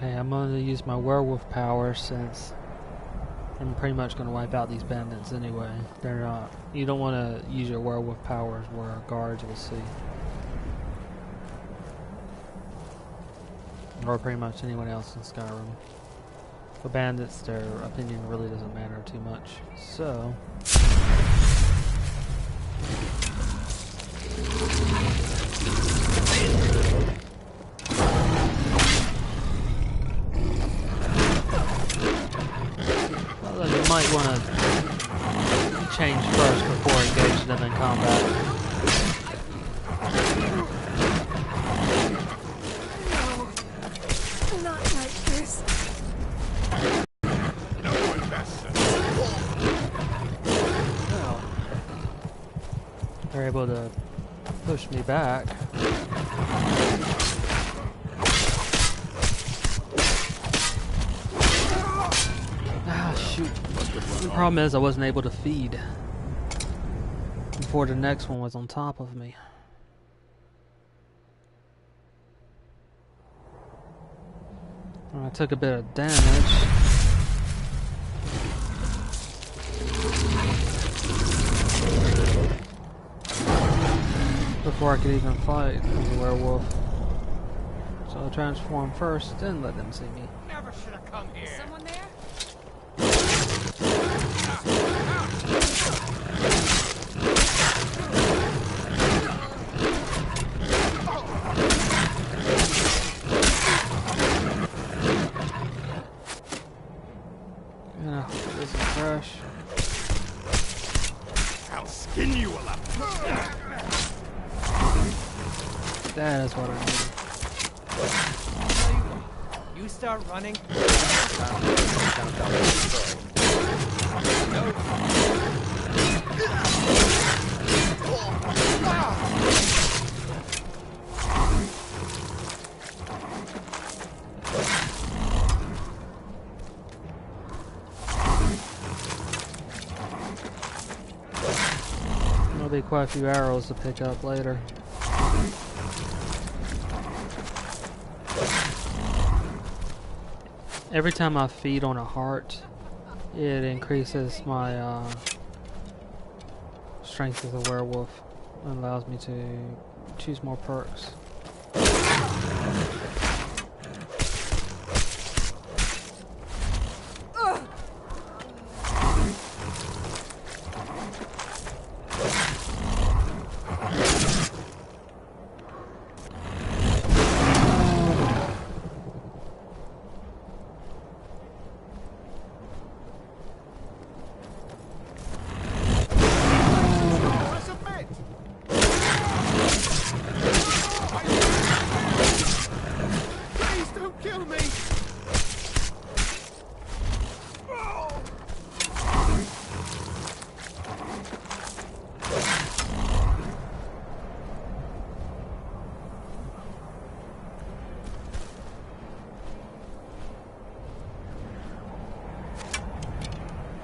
Okay, I'm going to use my werewolf power since I'm pretty much going to wipe out these bandits anyway. They're not. You don't want to use your werewolf powers where guards will see. Or pretty much anyone else in Skyrim. For bandits, their opinion really doesn't matter too much. So... although you might want to change first before engaging them in combat. They're able to push me back. Ah, shoot. The problem is I wasn't able to feed before the next one was on top of me. I took a bit of damage. Before I could even fight as a werewolf. So I transform first, then let them see me. Never should have come here. Is someone there? And I hope it doesn't crash. I'll skin you alive. That is what I need. You start running. There'll be quite a few arrows to pick up later. Every time I feed on a heart, it increases my strength as a werewolf and allows me to choose more perks.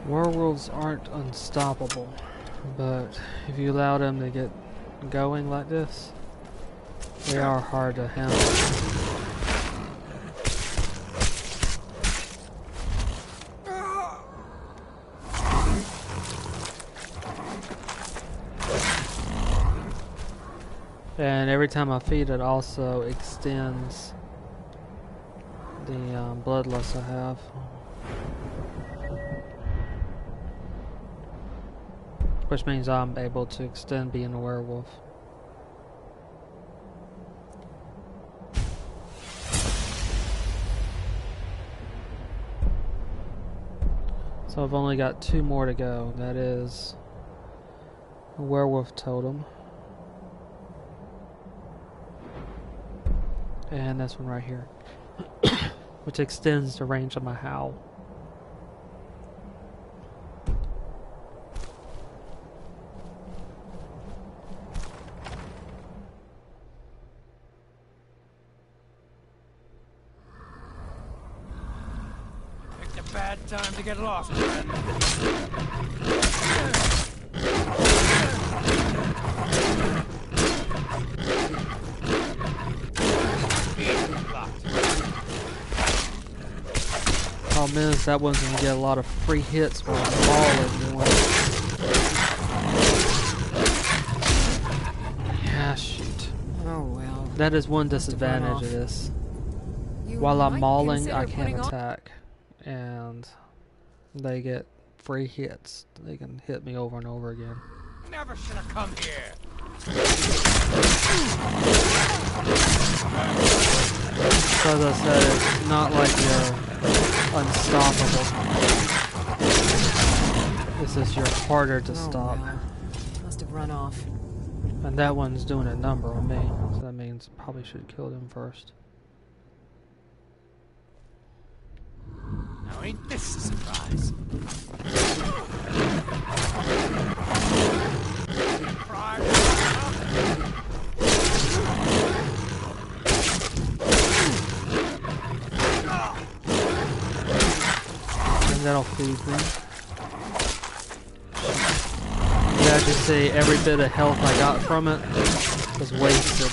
Werewolves aren't unstoppable, but if you allow them to get going like this, they are hard to handle. And every time I feed, it also extends the bloodlust I have. Which means I'm able to extend being a werewolf. So I've only got 2 more to go. That is a werewolf totem. And this one right here. Which extends the range of my howl. Bad time to get lost. Problem is, that one's gonna get a lot of free hits for mauling one. Yeah, shoot. Oh well. That is one Must have run disadvantage off. of this. You While I'm might mauling, I consider can't putting on- attack. And they get free hits. They can hit me over and over again. Never should have come here. So as I said, it's not like you're unstoppable. It's just you're harder to stop. Well. Must have run off. And that one's doing a number on me. So that means probably should kill him first. Now ain't this a surprise? And that'll feed me. Yeah, as you see, every bit of health I got from it was wasted.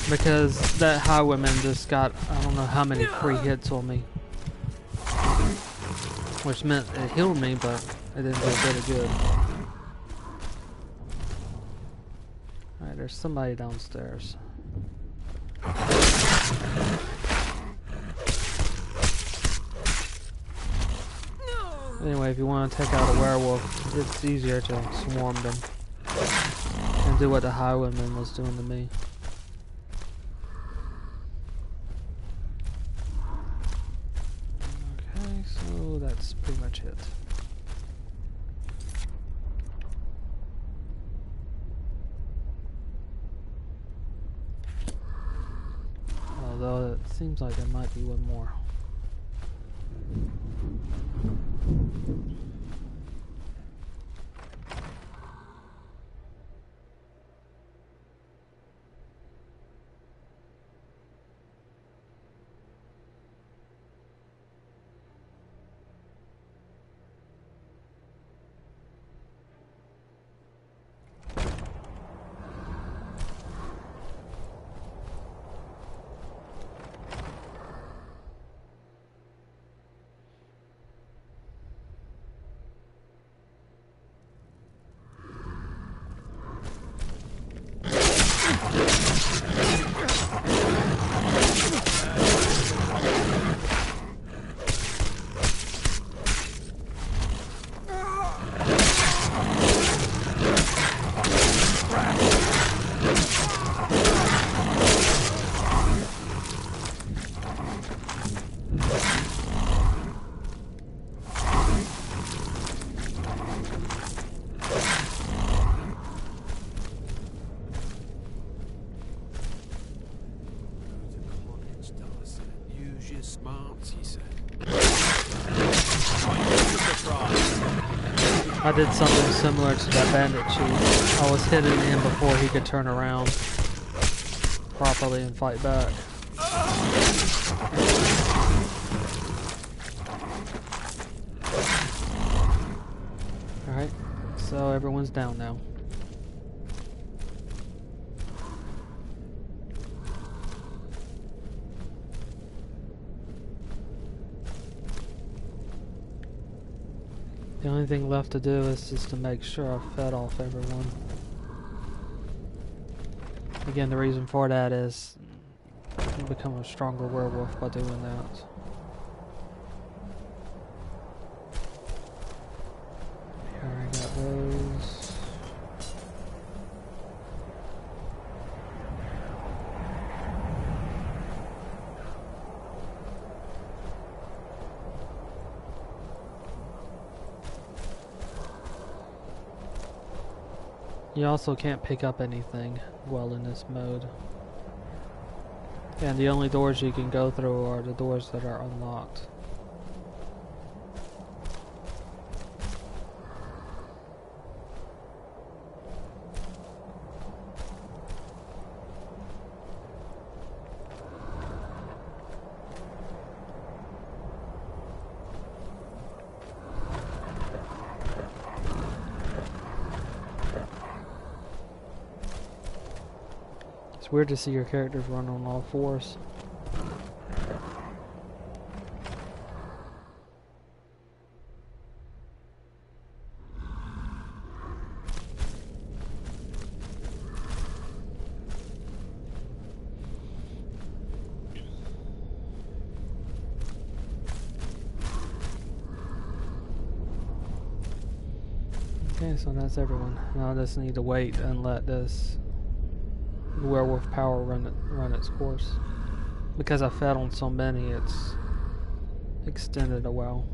Because that highwayman just got, I don't know how many free hits on me. Which meant it healed me, but it didn't do a bit of good. Alright, there's somebody downstairs. Anyway, if you want to take out a werewolf, it's easier to swarm them. And do what the highwayman was doing to me. So that's pretty much it. Although it seems like there might be one more. I did something similar to that bandit chief. I was hitting him before he could turn around properly and fight back. Alright, so everyone's down now. The only thing left to do is just to make sure I've fed off everyone. Again, the reason for that is you become a stronger werewolf by doing that. Here I got those. You also can't pick up anything well in this mode. And the only doors you can go through are the doors that are unlocked. It's weird to see your characters run on all fours. Okay, so that's everyone. Now I just need to wait and let this werewolf power run its course. Because I fed on so many, it's extended a while.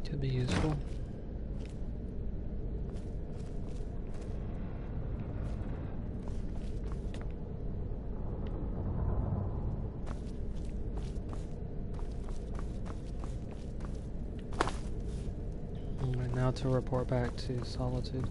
Could be useful. now to report back to Solitude.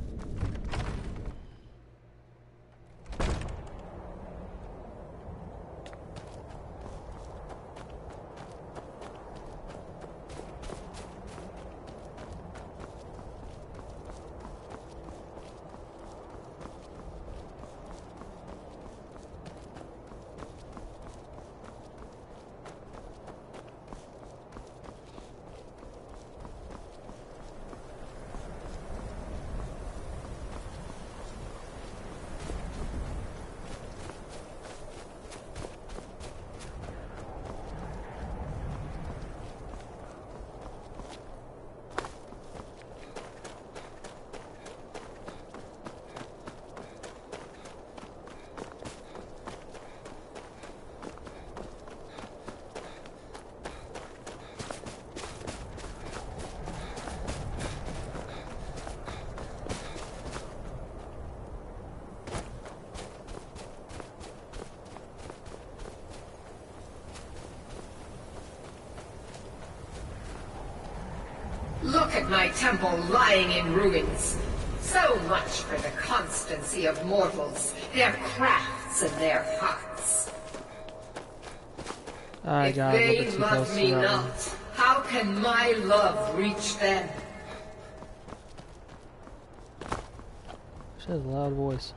Look at my temple lying in ruins. So much for the constancy of mortals, their crafts and their hearts. I got a if little they bit too love close me to that not, one. how can my love reach them? She has a loud voice.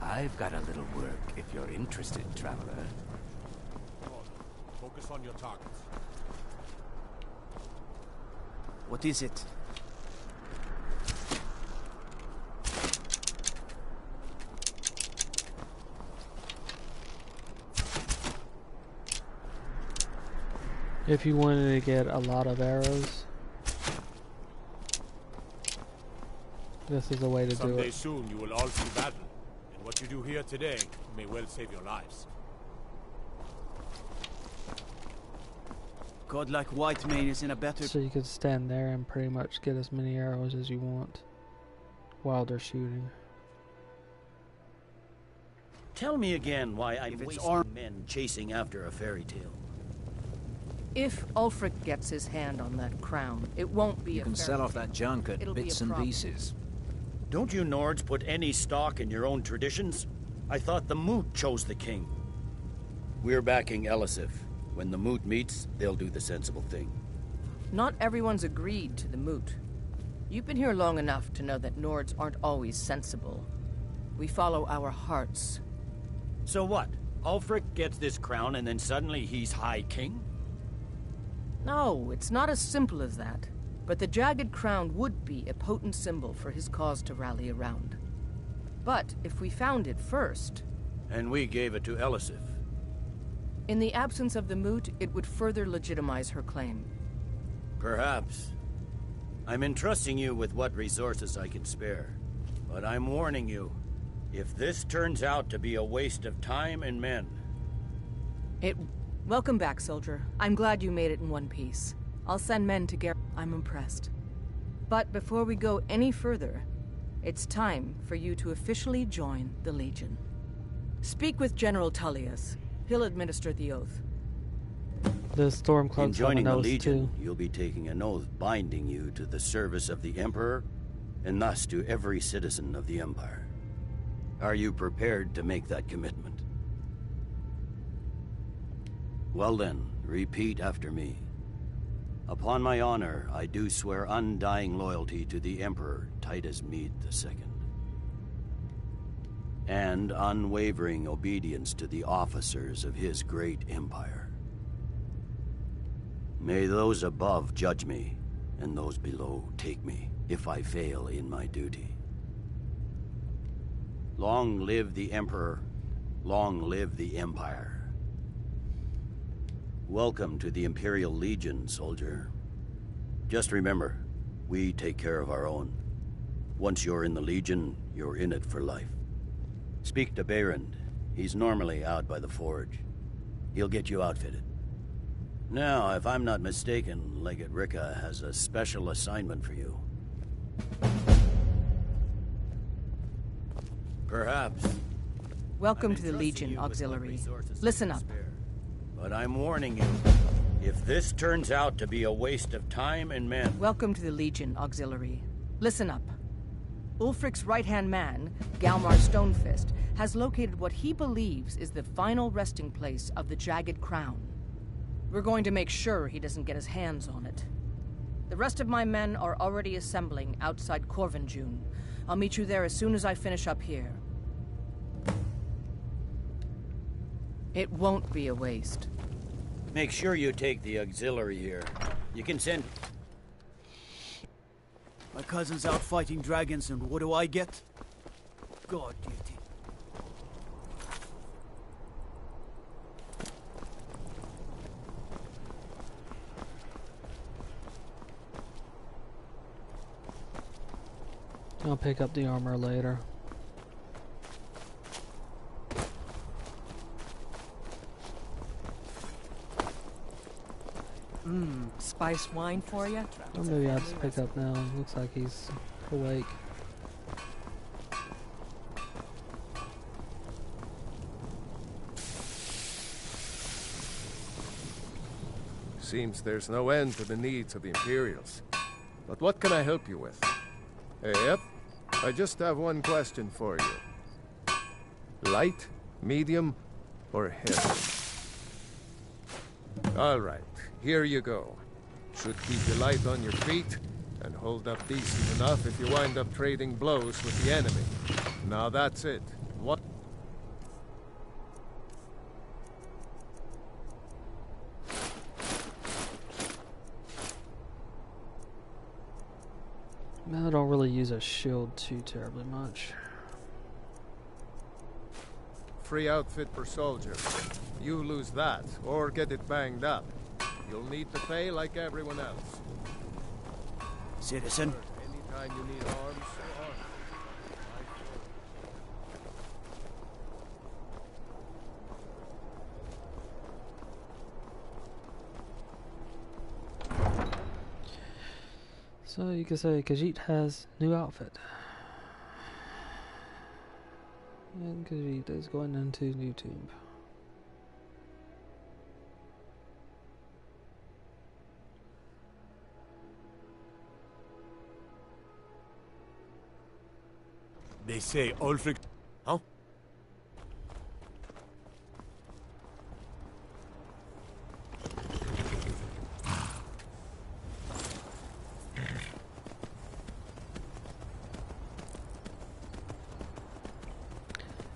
I've got a little work if you're interested, traveler. Focus on your targets. What is it? If you wanted to get a lot of arrows, this is a way to do Someday it. soon you will all see battle, and what you do here today may well save your lives. Godlike white mane is in a better... So you could stand there and pretty much get as many arrows as you want while they're shooting. Tell me again why I'm wasting men chasing after a fairy tale. If Ulfric gets his hand on that crown, it won't be You can sell off that junk at It'll be bits a and problem. pieces. Don't you Nords put any stock in your own traditions? I thought the Moot chose the king. We're backing Elisif. When the Moot meets, they'll do the sensible thing. Not everyone's agreed to the moot. You've been here long enough to know that Nords aren't always sensible. We follow our hearts. So what? Ulfric gets this crown and then suddenly he's High King? No, it's not as simple as that. But the Jagged Crown would be a potent symbol for his cause to rally around. But if we found it first... And we gave it to Elisif. In the absence of the moot, it would further legitimize her claim. Perhaps. I'm entrusting you with what resources I can spare. But I'm warning you, if this turns out to be a waste of time and men... Welcome back, soldier. I'm glad you made it in one piece. I'll send men to I'm impressed. But before we go any further, it's time for you to officially join the Legion. Speak with General Tullius. He'll administer the oath. The Stormcloaks In joining have the an oath Legion, too. you'll be taking an oath binding you to the service of the Emperor, and thus to every citizen of the Empire. Are you prepared to make that commitment? Well then, repeat after me. Upon my honor, I do swear undying loyalty to the Emperor Titus Mede II. And unwavering obedience to the officers of his great empire. May those above judge me, and those below take me, if I fail in my duty. Long live the Emperor, long live the Empire. Welcome to the Imperial Legion, soldier. Just remember, we take care of our own. Once you're in the Legion, you're in it for life. Speak to Behrend. He's normally out by the forge. He'll get you outfitted. Now, if I'm not mistaken, Legate Ricka has a special assignment for you. Perhaps. Welcome I'm to the entrusting Legion, you with what Auxiliary. resources Listen I up. can spare. But I'm warning you, if this turns out to be a waste of time and men... Welcome to the Legion, Auxiliary. Listen up. Ulfric's right-hand man, Galmar Stonefist, has located what he believes is the final resting place of the Jagged Crown. We're going to make sure he doesn't get his hands on it. The rest of my men are already assembling outside Corvinjune. I'll meet you there as soon as I finish up here. It won't be a waste. Make sure you take the auxiliary here. You can send... My cousin's out fighting dragons, and what do I get? God duty. I'll pick up the armor later. Spice wine for you? Or maybe I'll just pick up now. Looks like he's awake. Seems there's no end to the needs of the Imperials. But what can I help you with? Yep, I just have one question for you. Light, medium, or heavy? All right, here you go. Should keep you light on your feet, and hold up decent enough if you wind up trading blows with the enemy. Now that's it. What? I don't really use a shield too terribly much. Free outfit per soldier. You lose that, or get it banged up. You'll need to pay like everyone else. Citizen. Anytime you need arms, So you can say Khajiit has new outfit. And Khajiit is going into new tomb. They say Ulfric... Huh?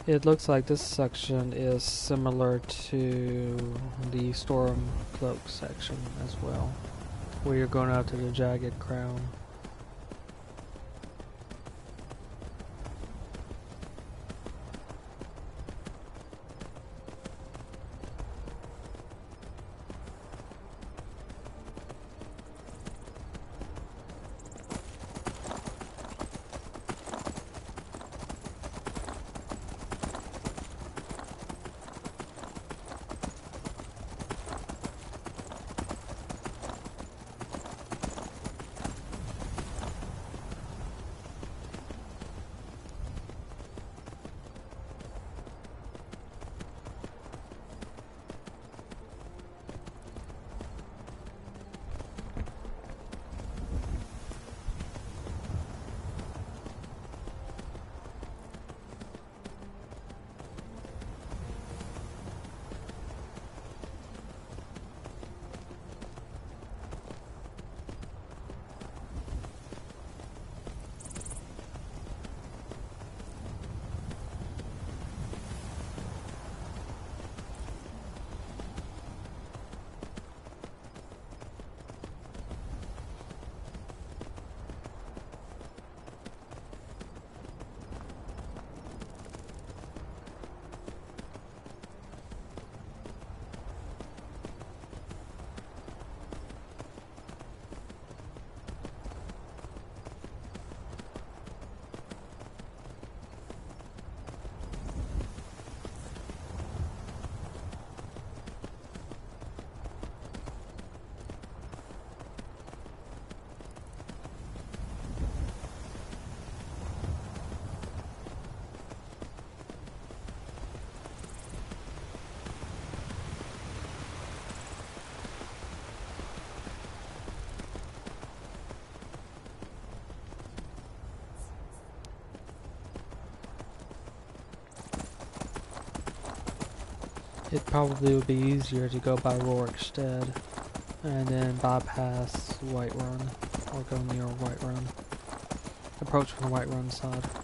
It looks like this section is similar to the Stormcloaks section as well, where you're going out to the Jagged Crown. it probably would be easier to go by Rorikstead and then bypass Whiterun, or go near Whiterun. Approach from the Whiterun side.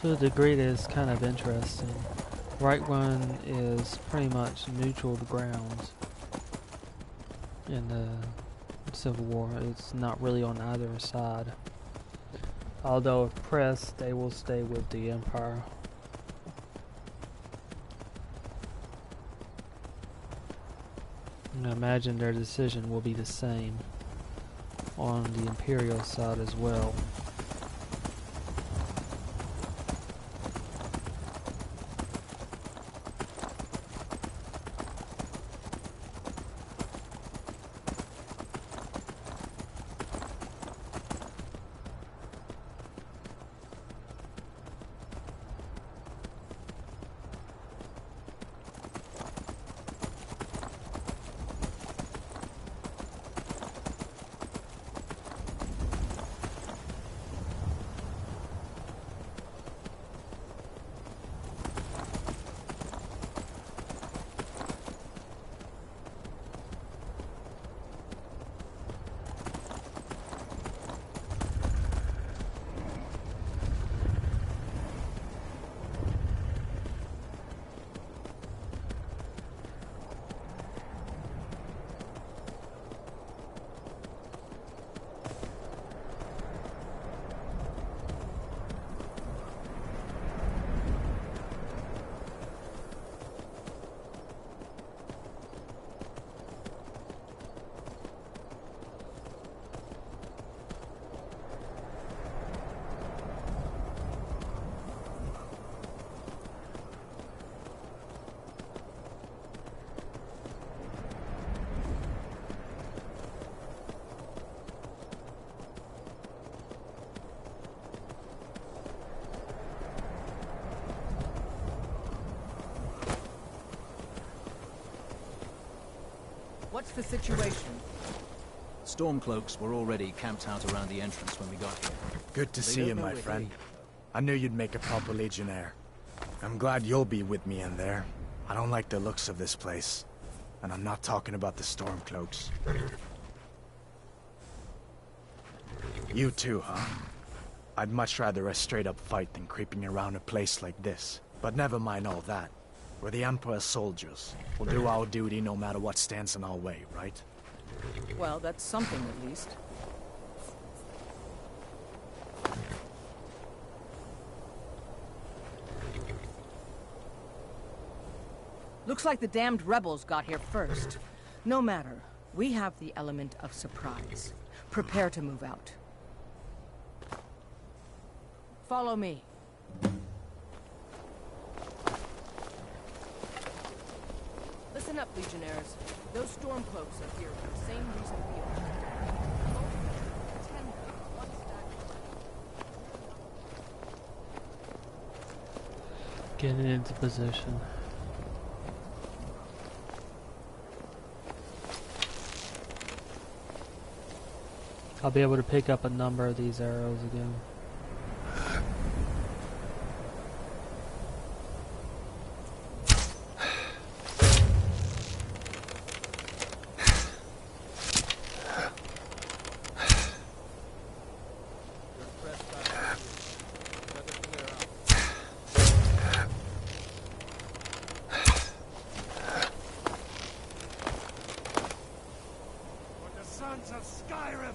To a degree that is kind of interesting. Right one is pretty much neutral to ground in the Civil War. It's not really on either side. Although if pressed, they will stay with the Empire. And I imagine their decision will be the same on the Imperial side as well. What's the situation? Stormcloaks were already camped out around the entrance when we got here. Good to see you, my friend. I knew you'd make a proper legionnaire. I'm glad you'll be with me in there. I don't like the looks of this place. And I'm not talking about the Stormcloaks. You too, huh? I'd much rather a straight-up fight than creeping around a place like this. But never mind all that. We're the Emperor's soldiers. We'll do our duty no matter what stands in our way, right? Well, that's something at least. Looks like the damned rebels got here first. No matter. We have the element of surprise. Prepare to move out. Follow me. Listen up, Legionnaires. Those Stormcloaks are here for the same reason we are. Getting into position. I'll be able to pick up a number of these arrows again. Sons of Skyrim!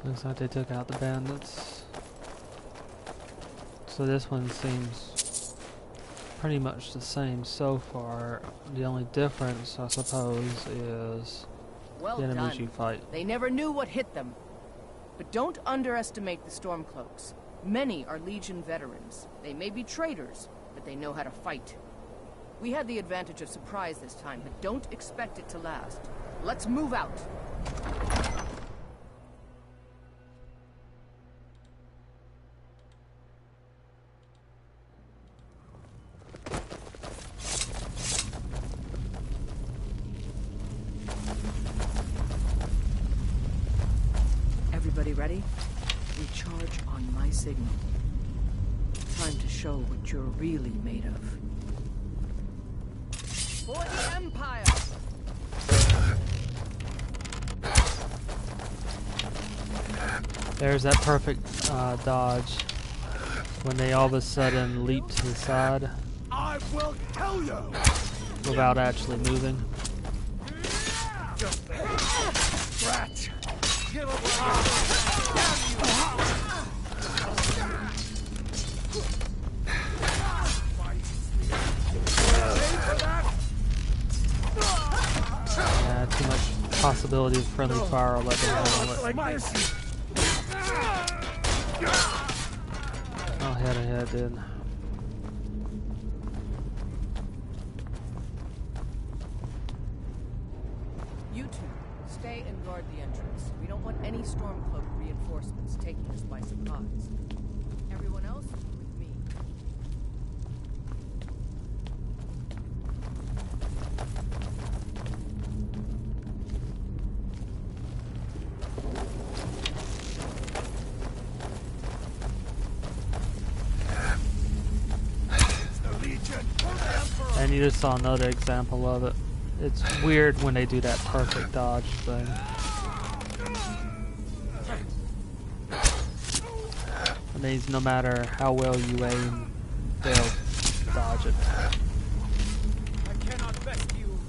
Looks like they took out the bandits. So this one seems pretty much the same so far. The only difference, I suppose, is Well the enemies done. you fight. They never knew what hit them. But don't underestimate the Stormcloaks. Many are Legion veterans. They may be traitors, but they know how to fight. We had the advantage of surprise this time, but don't expect it to last. Let's move out. Everybody ready? We charge on my signal. Time to show what you're really made of. For the Empire! There's that perfect dodge when they all of a sudden leap to the side I will kill you! without actually moving. Brat! Give up Yeah, too much possibility of friendly fire. I'll let them handle it. Oh, head, dude. You two, stay and guard the entrance. We don't want any Stormcloak reinforcements taking us by surprise. Everyone else, with me. And you just saw another example of it. It's weird when they do that perfect dodge thing. It means no matter how well you aim, they'll dodge it. I cannot best you.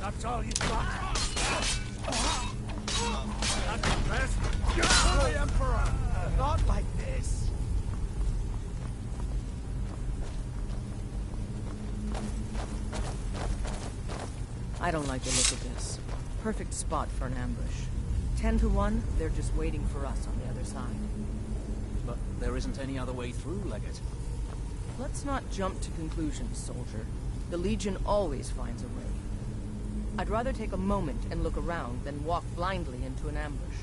That's all you got. Not the best. The Emperor. Not like this. I don't like the look of this. Perfect spot for an ambush. 10 to 1, they're just waiting for us on the other side. But there isn't any other way through, Legate. Let's not jump to conclusions, soldier. The Legion always finds a way. I'd rather take a moment and look around than walk blindly into an ambush.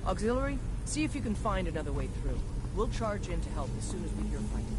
Auxiliary, see if you can find another way through. We'll charge in to help as soon as we hear fighting.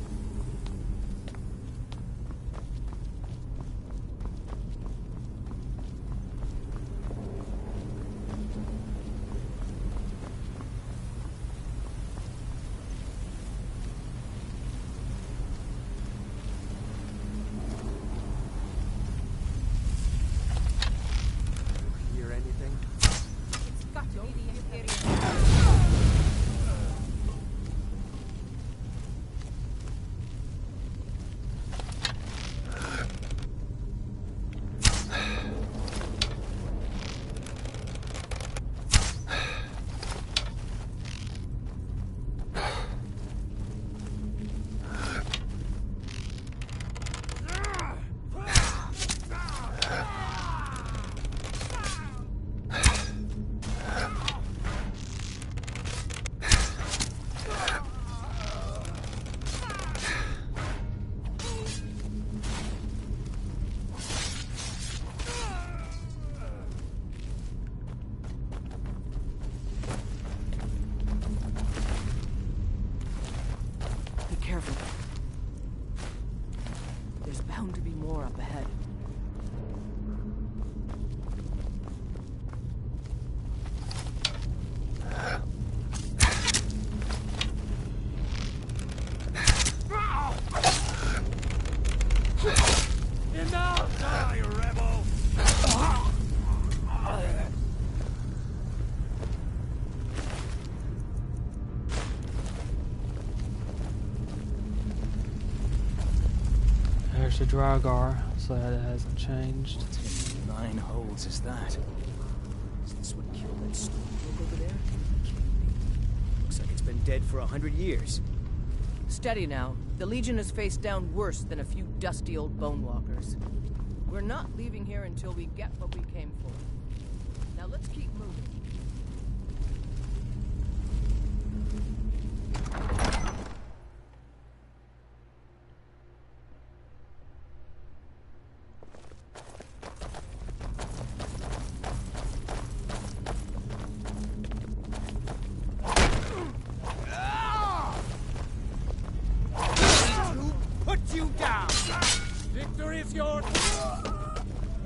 Careful. There's bound to be more up ahead. Enough! Die, rebel! There's the Dragar, so that it hasn't changed. What 9 holes is that? Is this what killed that Stormcloak over there? Looks like it's been dead for 100 years. Steady now. The Legion is faced down worse than a few dusty old bonewalkers. We're not leaving here until we get what we came for. Now let's keep moving.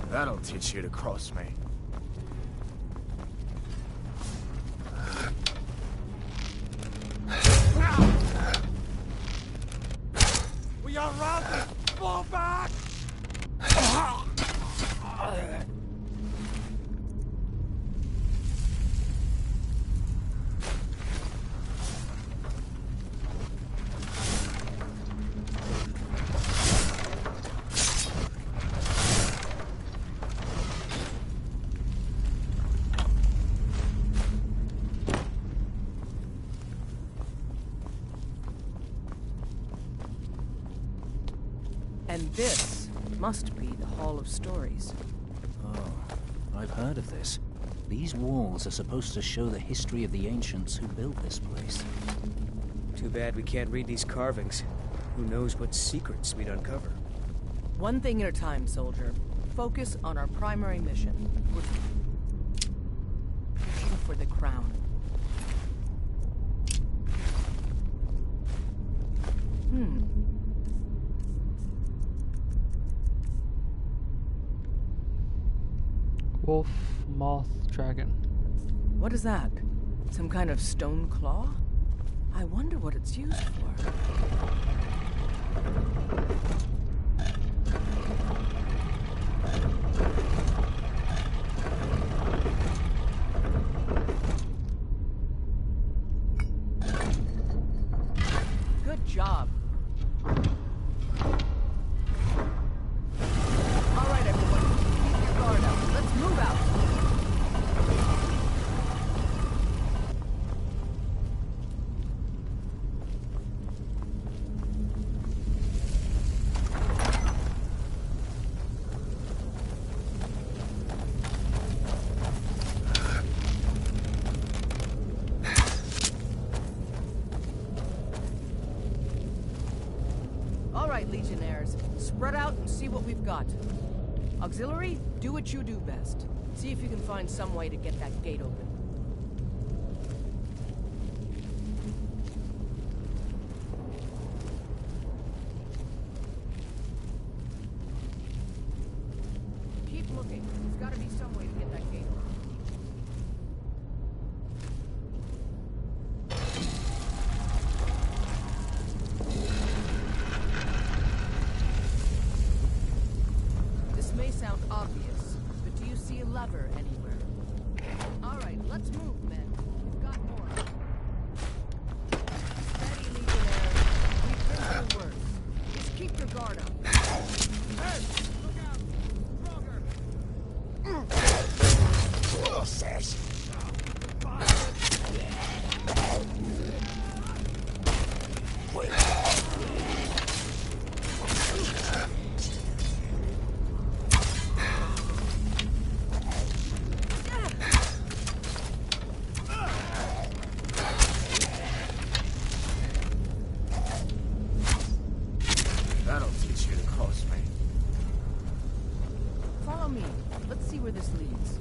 That'll teach you to cross me. We are routed! Fall back! And this must be the Hall of Stories. Oh, I've heard of this. These walls are supposed to show the history of the ancients who built this place. Too bad we can't read these carvings. Who knows what secrets we'd uncover. One thing at a time, soldier. Focus on our primary mission. We're looking for the crown. Wolf, moth, dragon. What is that? Some kind of stone claw? I wonder what it's used for. Good job. All right, everyone. Keep your guard up. Let's move out. All right, Legionnaires. Spread out and see what we've got. Auxiliary, do what you do best. See if you can find some way to get that gate open. Keep looking. There's got to be some way to get that gate open. This may sound obvious, but do you see a lever anywhere? All right, let's move, men. We've got more. Steady, Legionnaires. We've been through worse. Just keep your guard up. Hey, look out! Stronger! That'll teach you to cross me. Follow me. Let's see where this leads.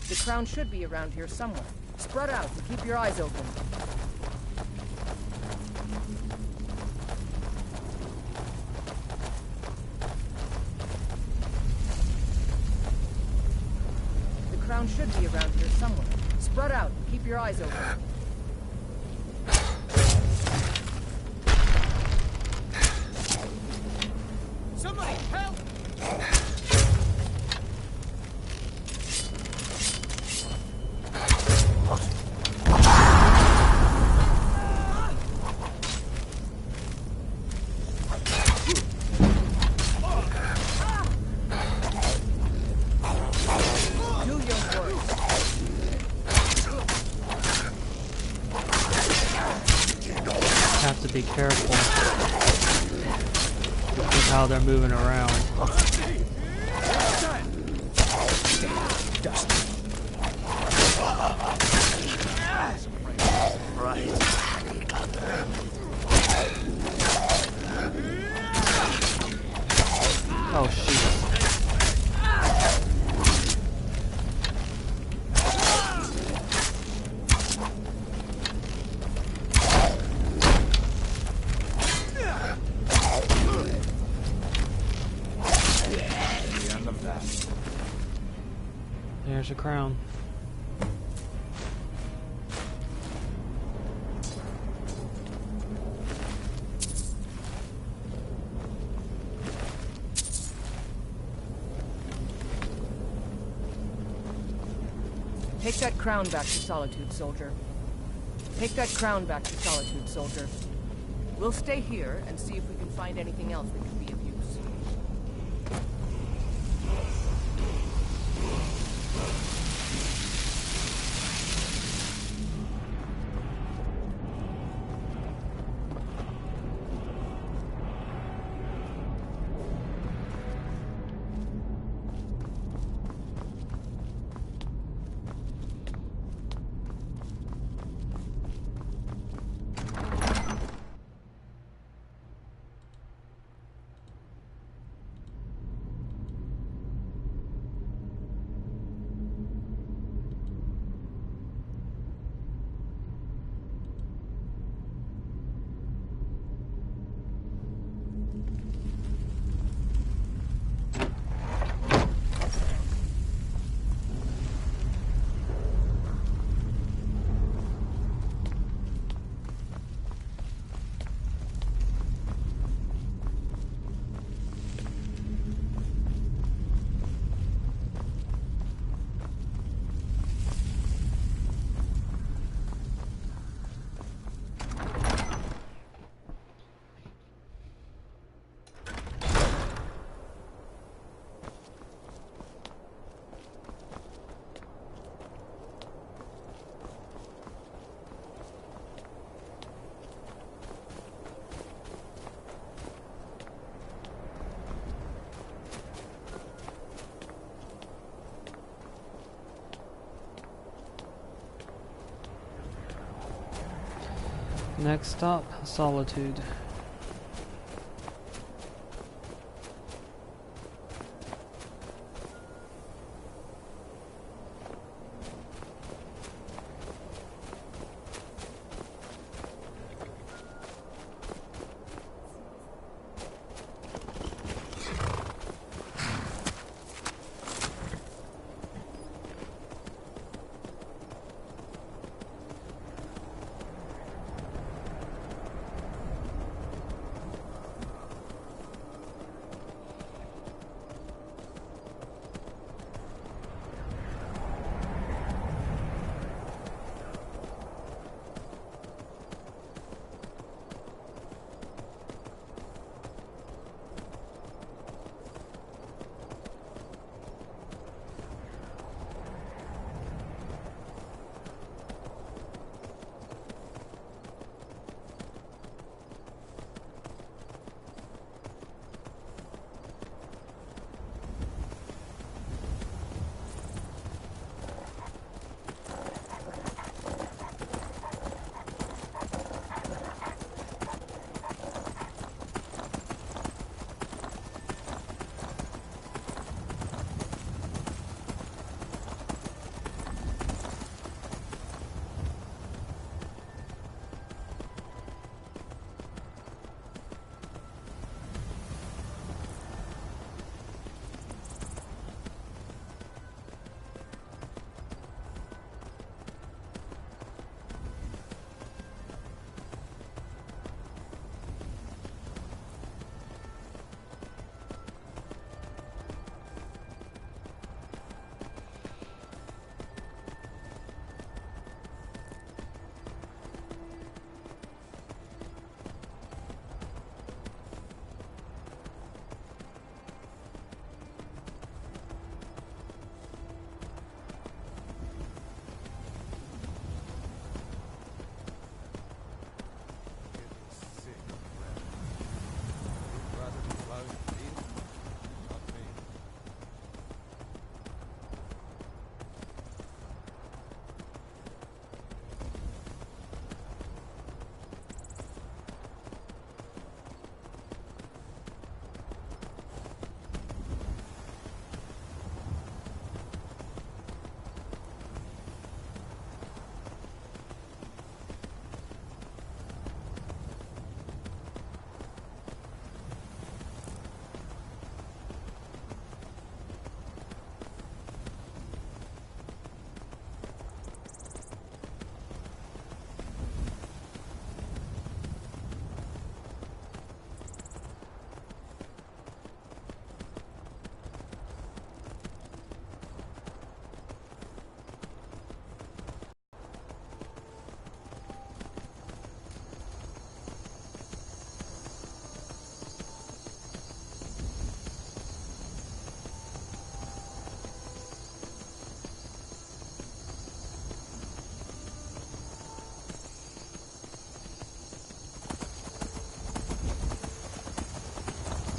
The crown should be around here somewhere. Spread out and keep your eyes open. The crown should be around here somewhere. Spread out and keep your eyes open. Somebody help! be careful with how they're moving around. Oh shoot. There's a crown. Take that crown back to Solitude, soldier. Take that crown back to Solitude, soldier. We'll stay here and see if we can find anything else that can be of use. Next stop, Solitude.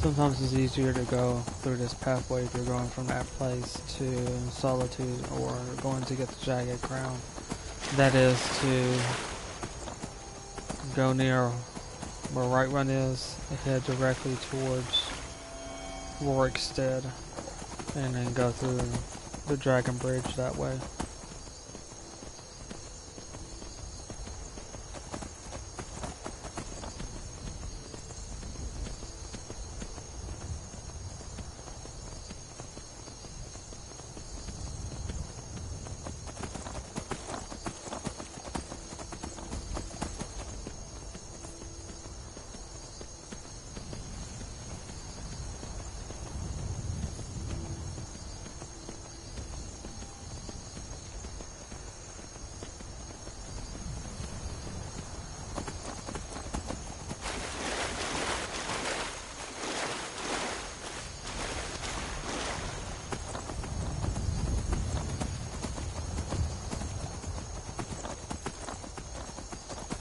Sometimes it's easier to go through this pathway if you're going from that place to Solitude or going to get the Jagged Crown. That is to go near where Whiterun is and head directly towards Rorikstead and then go through the Dragon Bridge that way.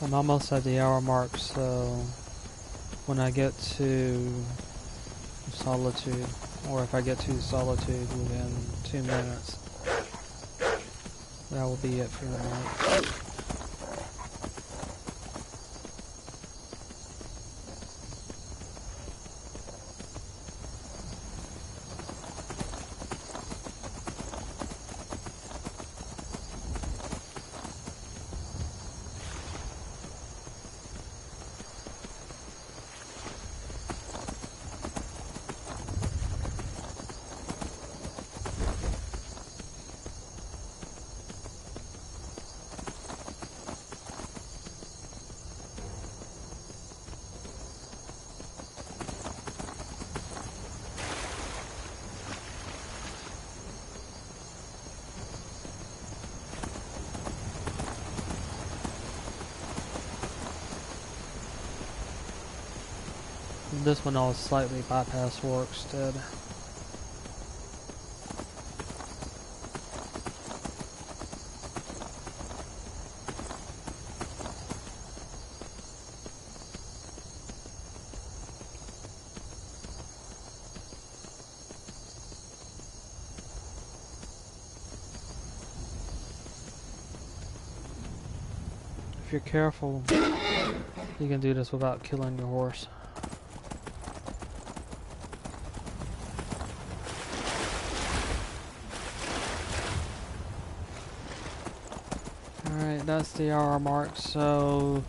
I'm almost at the hour mark, so when I get to Solitude, or if I get to Solitude within 2 minutes, that will be it for the night. This one I'll slightly bypass Rorikstead. If you're careful, you can do this without killing your horse. Alright, that's the hour mark, so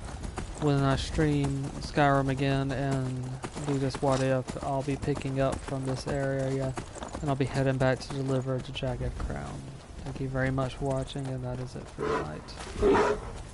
when I stream Skyrim again and do this what if, I'll be picking up from this area and I'll be heading back to deliver the Jagged Crown. Thank you very much for watching, and that is it for tonight.